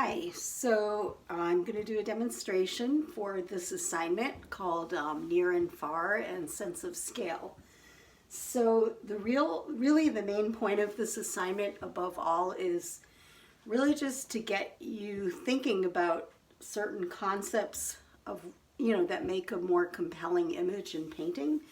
Hi, so I'm going to do a demonstration for this assignment called Near and Far and Sense of Scale. So really the main point of this assignment above all is really just to get you thinking about certain concepts of, that make a more compelling image in painting.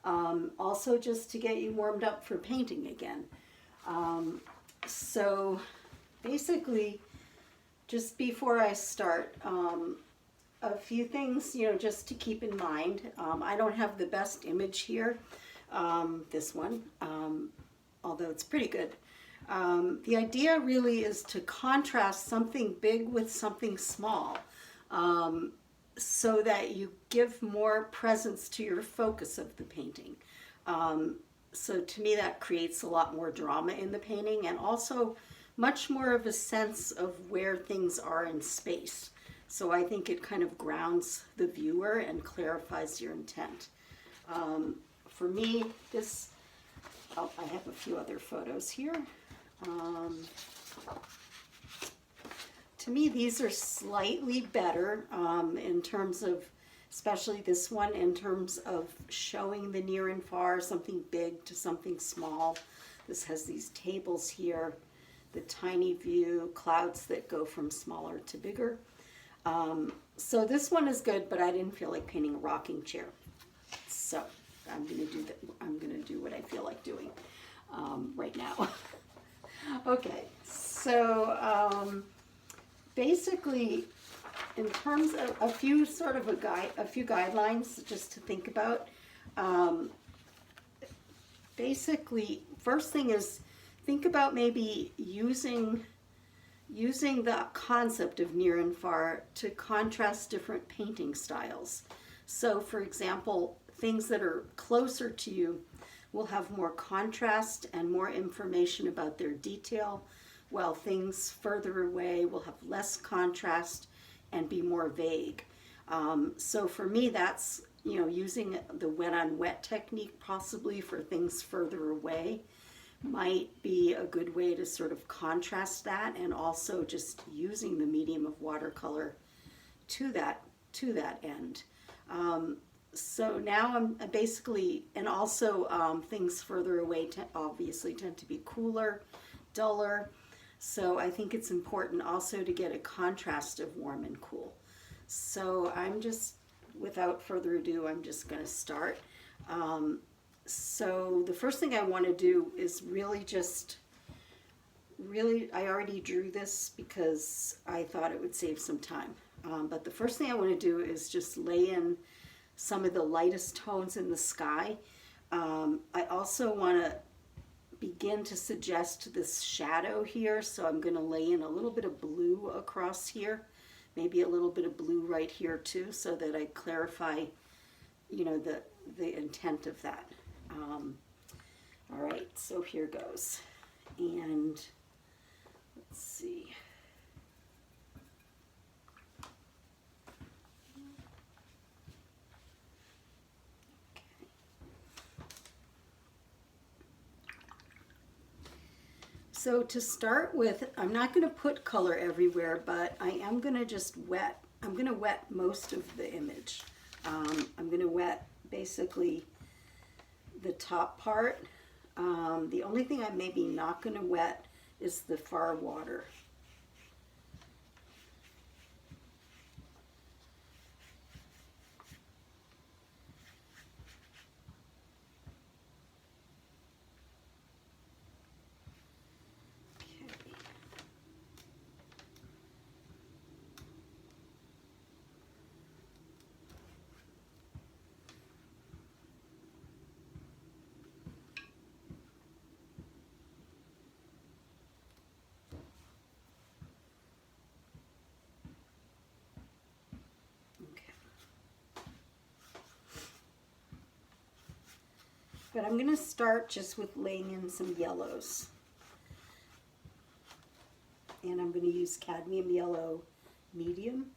Also just to get you warmed up for painting again. So basically, just before I start, a few things, just to keep in mind. I don't have the best image here, this one, although it's pretty good. The idea really is to contrast something big with something small, so that you give more presence to your focus of the painting. So to me that creates a lot more drama in the painting, and also much more of a sense of where things are in space. So I think it kind of grounds the viewer and clarifies your intent. For me, I have a few other photos here. To me, these are slightly better in terms of, especially this one, in terms of showing the near and far, something big to something small. This has these tables here, the tiny view, clouds that go from smaller to bigger. So this one is good, but I didn't feel like painting a rocking chair. So I'm gonna do that. I'm gonna do what I feel like doing right now. Okay, so basically, in terms of a few guidelines just to think about. Basically, first thing is, think about maybe using the concept of near and far to contrast different painting styles. So for example, things that are closer to you will have more contrast and more information about their detail, while things further away will have less contrast and be more vague. So for me, that's, using the wet on wet technique possibly for things further away might be a good way to sort of contrast that, and also just using the medium of watercolor to that end. So now I'm basically, and also things further away obviously tend to be cooler, duller. So I think it's important also to get a contrast of warm and cool. So I'm just, without further ado, I'm just going to start. So the first thing I want to do is I already drew this because I thought it would save some time. But the first thing I want to do is just lay in some of the lightest tones in the sky. I also want to begin to suggest this shadow here, so I'm going to lay in a little bit of blue across here, maybe a little bit of blue right here too, so that I clarify, the intent of that. All right, so here goes, and let's see. So to start with, I'm not going to put color everywhere, but I am going to just wet. I'm going to wet most of the image. I'm going to wet basically the top part. The only thing I'm maybe not going to wet is the far water. But I'm going to start just with laying in some yellows. And I'm going to use cadmium yellow medium.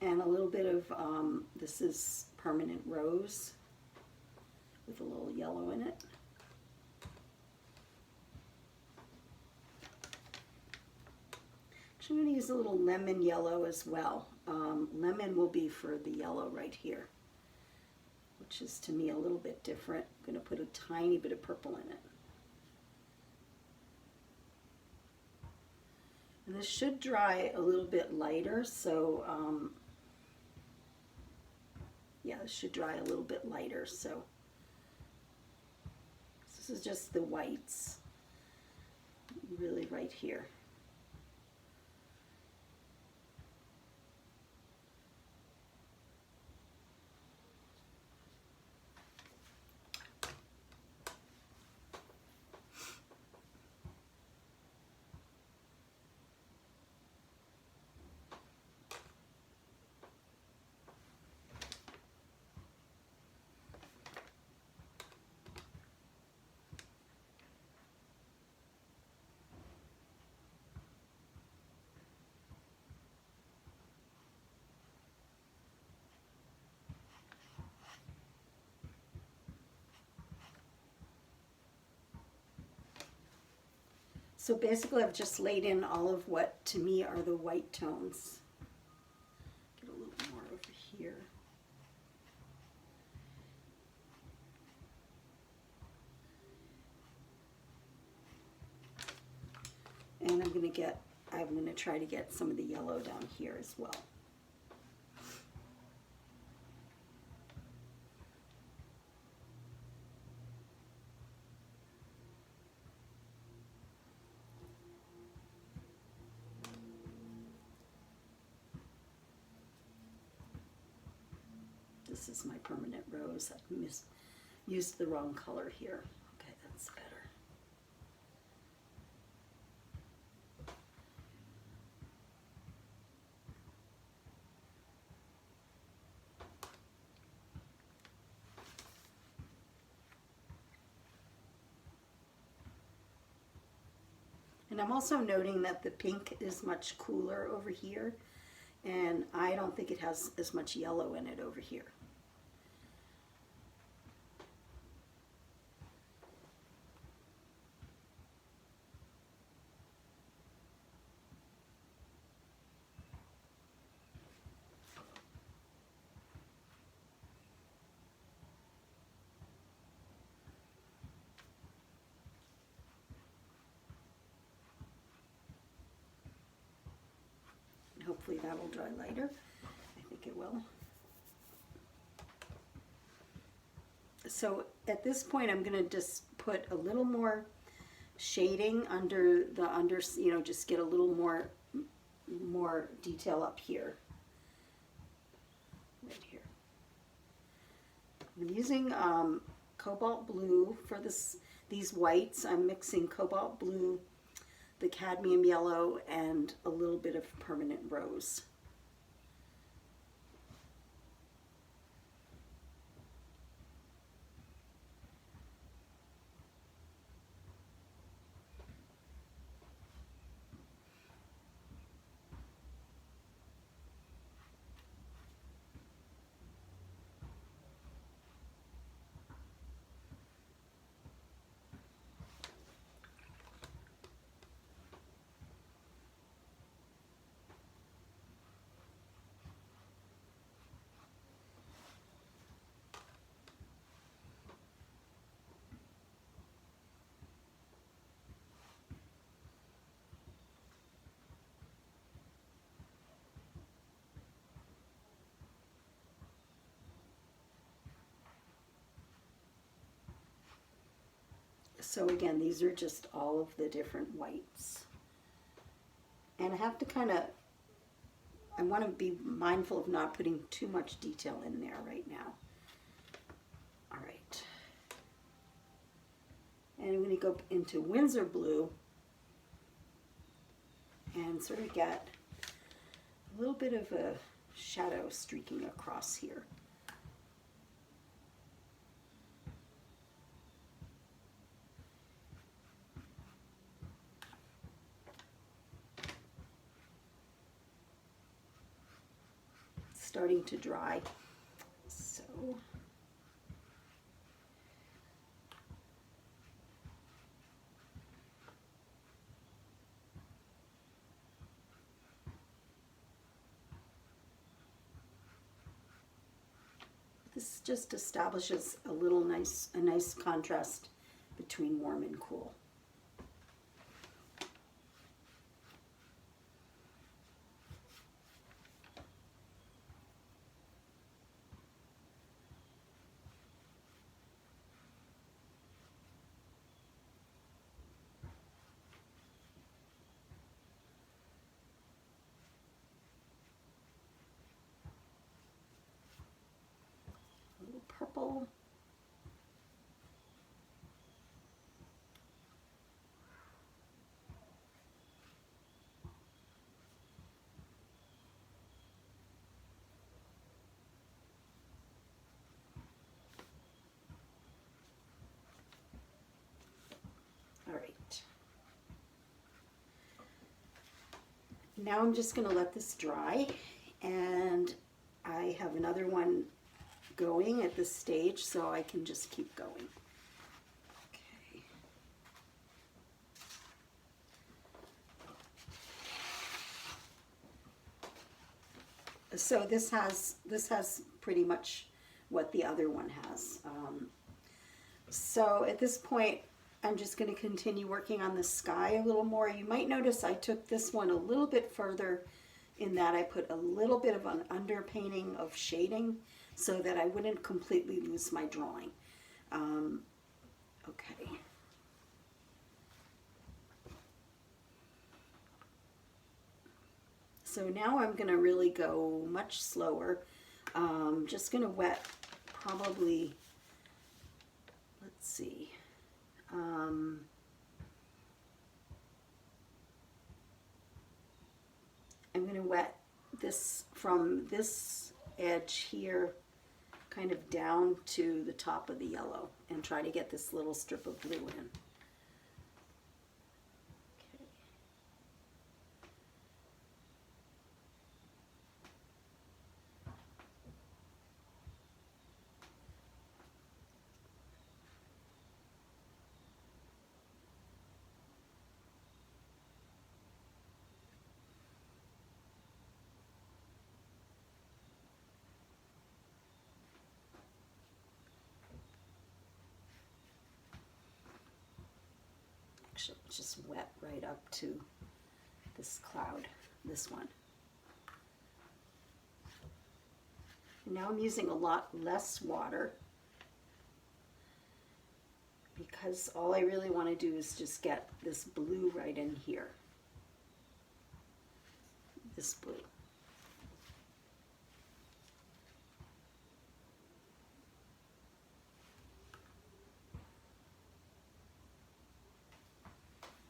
And a little bit of, this is permanent rose with a little yellow in it. Actually, I'm going to use a little lemon yellow as well. Lemon will be for the yellow right here, which is to me a little bit different. I'm going to put a tiny bit of purple in it. And this should dry a little bit lighter, so yeah, this should dry a little bit lighter. So this is just the whites, really right here. So basically I've just laid in all of what to me are the white tones. Get a little more over here. And I'm going to try to get some of the yellow down here as well. This is my permanent rose. I used the wrong color here. Okay, that's better. And I'm also noting that the pink is much cooler over here, and I don't think it has as much yellow in it over here. Hopefully that will dry lighter. I think it will. So at this point I'm going to just put a little more shading under, you know, just get a little more detail up here. Right here. I'm using cobalt blue for these whites. I'm mixing cobalt blue, the cadmium yellow, and a little bit of permanent rose. So again, these are just all of the different whites. And I have to I want to be mindful of not putting too much detail in there right now. All right. And I'm going to go into Windsor blue and sort of get a little bit of a shadow streaking across here. Starting to dry, so just establishes a nice contrast between warm and cool. A little purple. All right. Now I'm just going to let this dry, and I have another one going at this stage, so I can just keep going. Okay. So this has pretty much what the other one has. So at this point, I'm just going to continue working on the sky a little more. You might notice I took this one a little bit further in that I put a little bit of an underpainting of shading so that I wouldn't completely lose my drawing. Okay. So now I'm going to really go much slower. Just going to wet probably, let's see. I'm going to wet this from this edge here kind of down to the top of the yellow and try to get this little strip of blue in. Okay. Actually, it's just wet right up to this cloud, this one. And now I'm using a lot less water because all I really want to do is just get this blue right in here. This blue.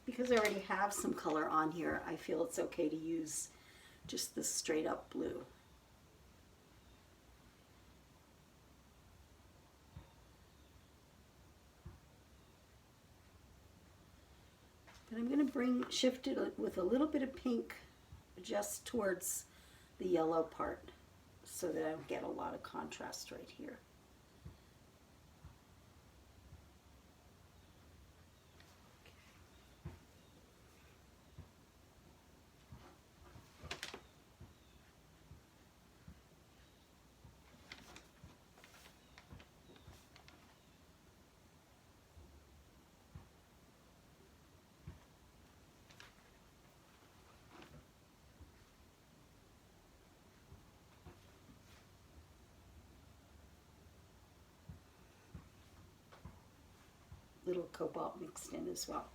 Because I already have some color on here, I feel it's okay to use just the straight up blue. But I'm going to shift it with a little bit of pink just towards the yellow part so that I get a lot of contrast right here. Little cobalt mixed in as well.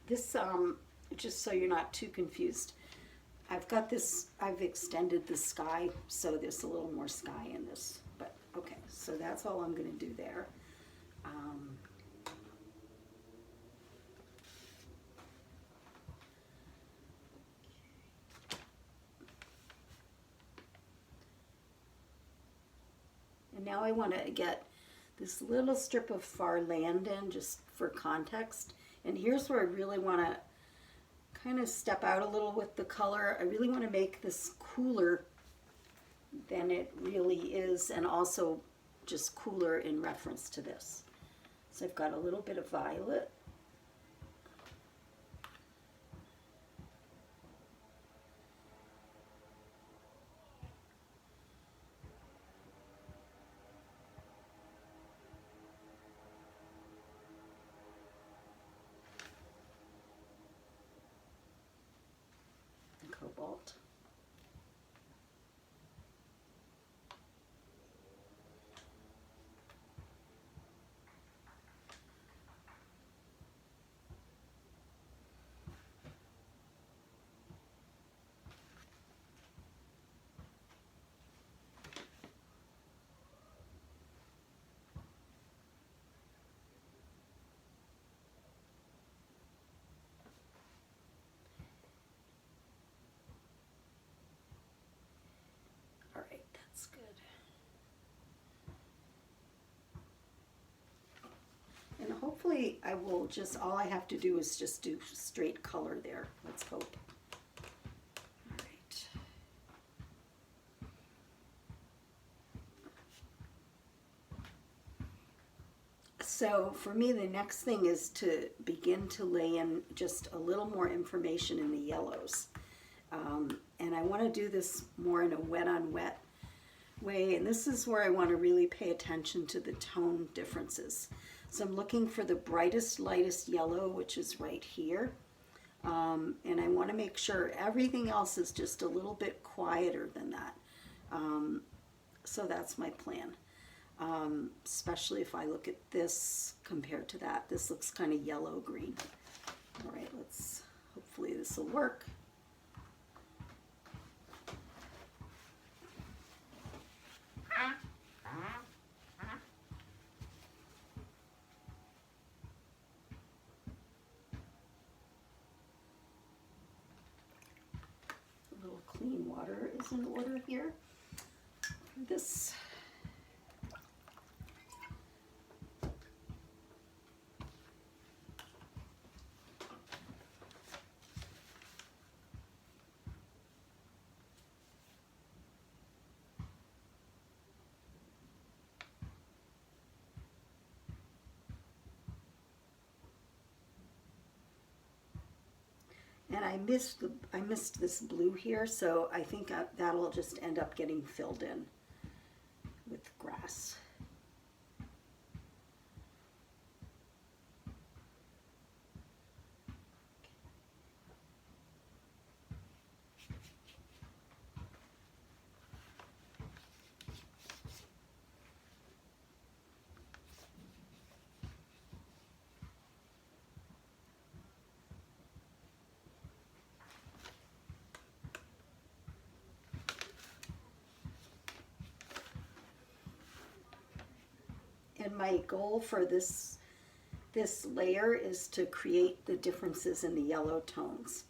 This just so you're not too confused. I've got this, I've extended the sky, so there's a little more sky in this. But okay, so that's all I'm going to do there. And now I want to get this little strip of far land in just for context. And here's where I really want to kind of step out a little with the color. I really want to make this cooler than it really is, and also just cooler in reference to this. So I've got a little bit of violet. Cobalt. All right, that's good. And hopefully I will just, all I have to do is just do straight color there. Let's hope. All right. So for me, the next thing is to begin to lay in just a little more information in the yellows. And I want to do this more in a wet on wet way. And this is where I want to really pay attention to the tone differences. So I'm looking for the brightest, lightest yellow, which is right here. And I want to make sure everything else is just a little bit quieter than that. So that's my plan. Especially if I look at this compared to that. This looks kind of yellow-green. All right, hopefully this will work. A little clean water is in order here. This and I missed this blue here, so I think that'll just end up getting filled in with grass. And my goal for this layer is to create the differences in the yellow tones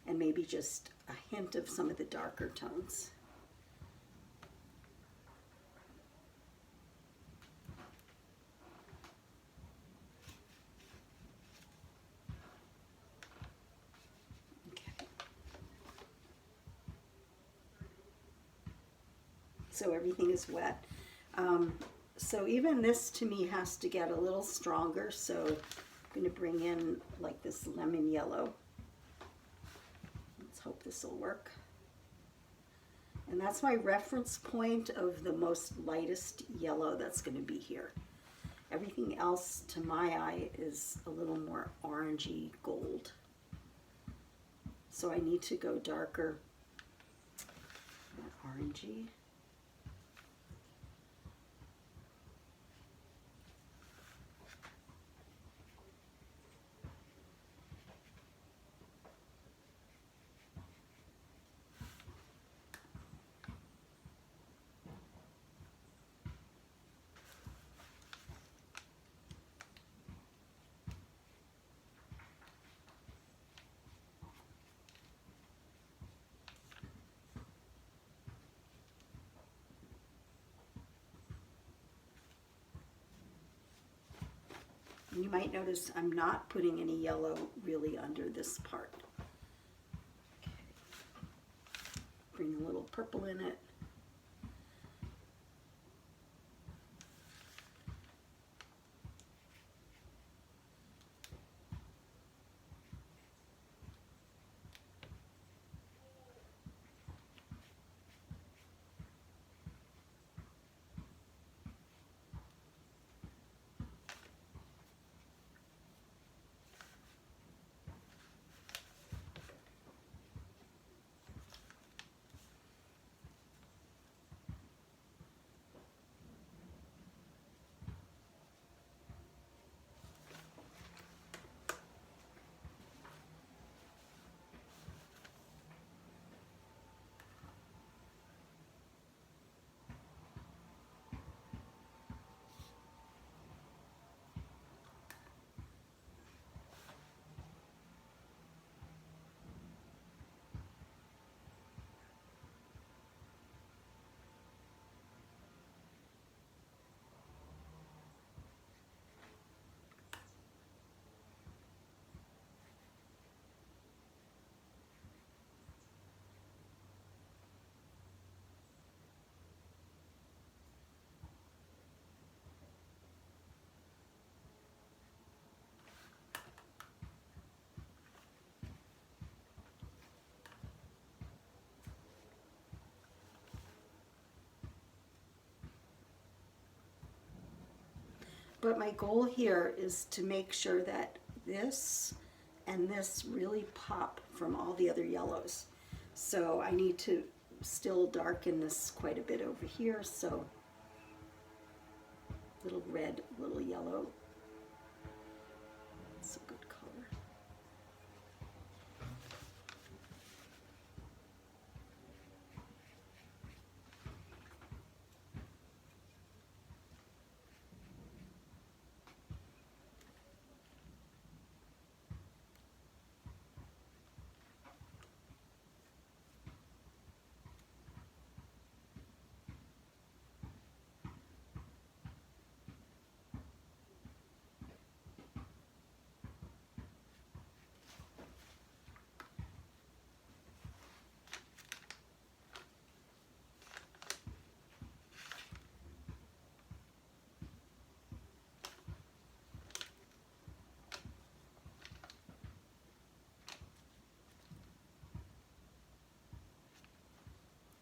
and maybe just a hint of some of the darker tones. Okay. So everything is wet. So even this to me has to get a little stronger, so I'm going to bring in like this lemon yellow. Let's hope this will work. And that's my reference point of the most lightest yellow that's going to be here. Everything else to my eye is a little more orangey gold. So I need to go darker, more orangey. And you might notice I'm not putting any yellow really under this part. Okay. Bring a little purple in it. But my goal here is to make sure that this and this really pop from all the other yellows. So I need to still darken this quite a bit over here. So little red, little yellow. It's a good color.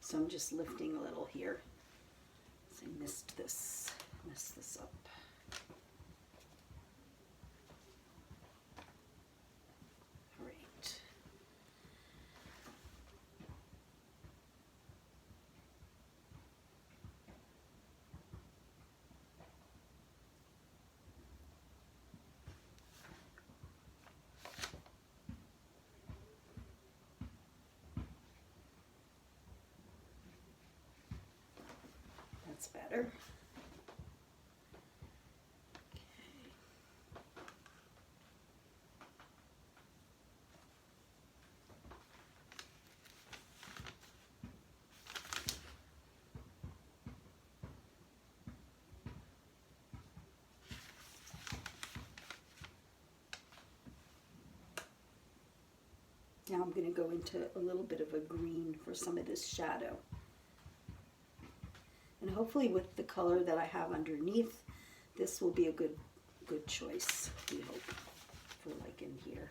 So I'm just lifting a little here. So I messed this up. All right. That's better. Now I'm going to go into a little bit of a green for some of this shadow. And hopefully with the color that I have underneath, this will be a good choice, we hope, for like in here.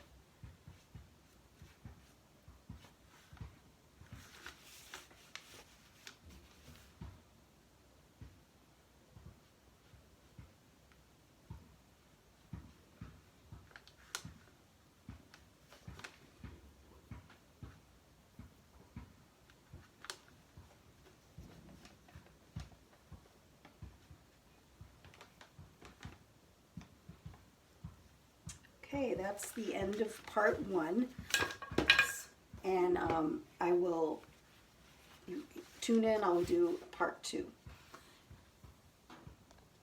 Okay, that's the end of part one, and I will tune in, I'll do part two.